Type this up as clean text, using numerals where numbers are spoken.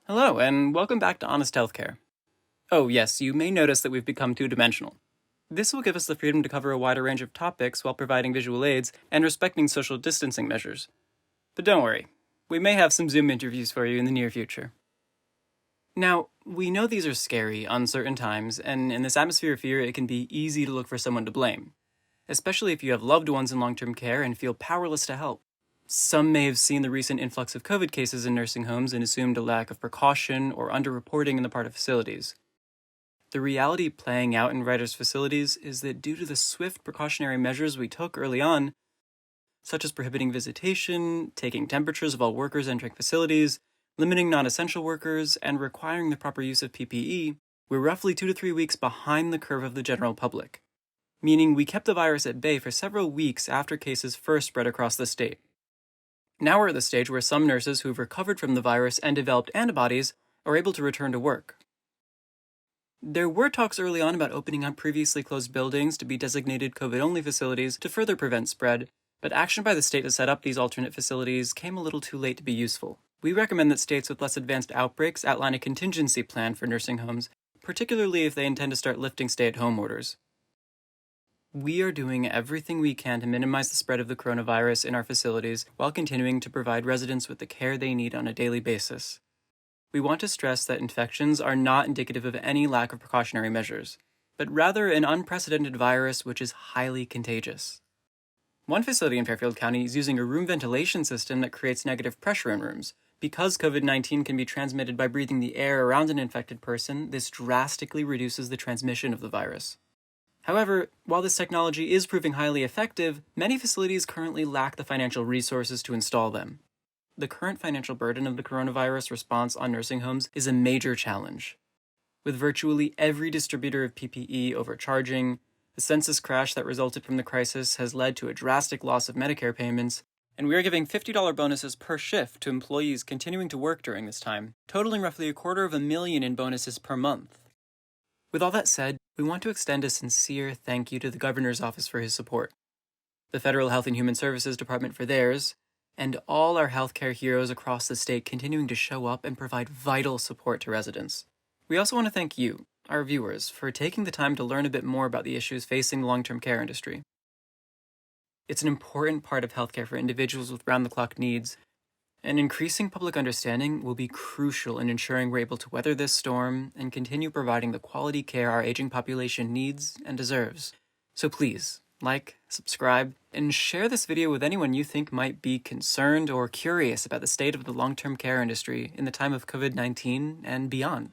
Hello, and welcome back to Honest Healthcare. Oh yes, you may notice that we've become two-dimensional. This will give us the freedom to cover a wider range of topics while providing visual aids and respecting social distancing measures. But don't worry, we may have some Zoom interviews for you in the near future. Now, we know these are scary, uncertain times, and in this atmosphere of fear, it can be easy to look for someone to blame, especially if you have loved ones in long-term care and feel powerless to help. Some may have seen the recent influx of COVID cases in nursing homes and assumed a lack of precaution or underreporting on the part of facilities. The reality playing out in Ryders facilities is that due to the swift precautionary measures we took early on, such as prohibiting visitation, taking temperatures of all workers entering facilities, limiting non-essential workers, and requiring the proper use of PPE, we're roughly 2 to 3 weeks behind the curve of the general public, meaning we kept the virus at bay for several weeks after cases first spread across the state. Now we're at the stage where some nurses who've recovered from the virus and developed antibodies are able to return to work. There were talks early on about opening up previously closed buildings to be designated COVID-only facilities to further prevent spread, but action by the state to set up these alternate facilities came a little too late to be useful. We recommend that states with less advanced outbreaks outline a contingency plan for nursing homes, particularly if they intend to start lifting stay-at-home orders. We are doing everything we can to minimize the spread of the coronavirus in our facilities while continuing to provide residents with the care they need on a daily basis. We want to stress that infections are not indicative of any lack of precautionary measures, but rather an unprecedented virus which is highly contagious. One facility in Fairfield County is using a room ventilation system that creates negative pressure in rooms. Because COVID-19 can be transmitted by breathing the air around an infected person, this drastically reduces the transmission of the virus. However, while this technology is proving highly effective, many facilities currently lack the financial resources to install them. The current financial burden of the coronavirus response on nursing homes is a major challenge. With virtually every distributor of PPE overcharging, the census crash that resulted from the crisis has led to a drastic loss of Medicare payments, and we are giving $50 bonuses per shift to employees continuing to work during this time, totaling roughly $250,000 in bonuses per month. With all that said, we want to extend a sincere thank you to the Governor's Office for his support, the Federal Health and Human Services Department for theirs, and all our healthcare heroes across the state continuing to show up and provide vital support to residents. We also want to thank you, our viewers, for taking the time to learn a bit more about the issues facing the long-term care industry. It's an important part of healthcare for individuals with round-the-clock needs, and increasing public understanding will be crucial in ensuring we're able to weather this storm and continue providing the quality care our aging population needs and deserves. So please, like, subscribe, and share this video with anyone you think might be concerned or curious about the state of the long-term care industry in the time of COVID-19 and beyond.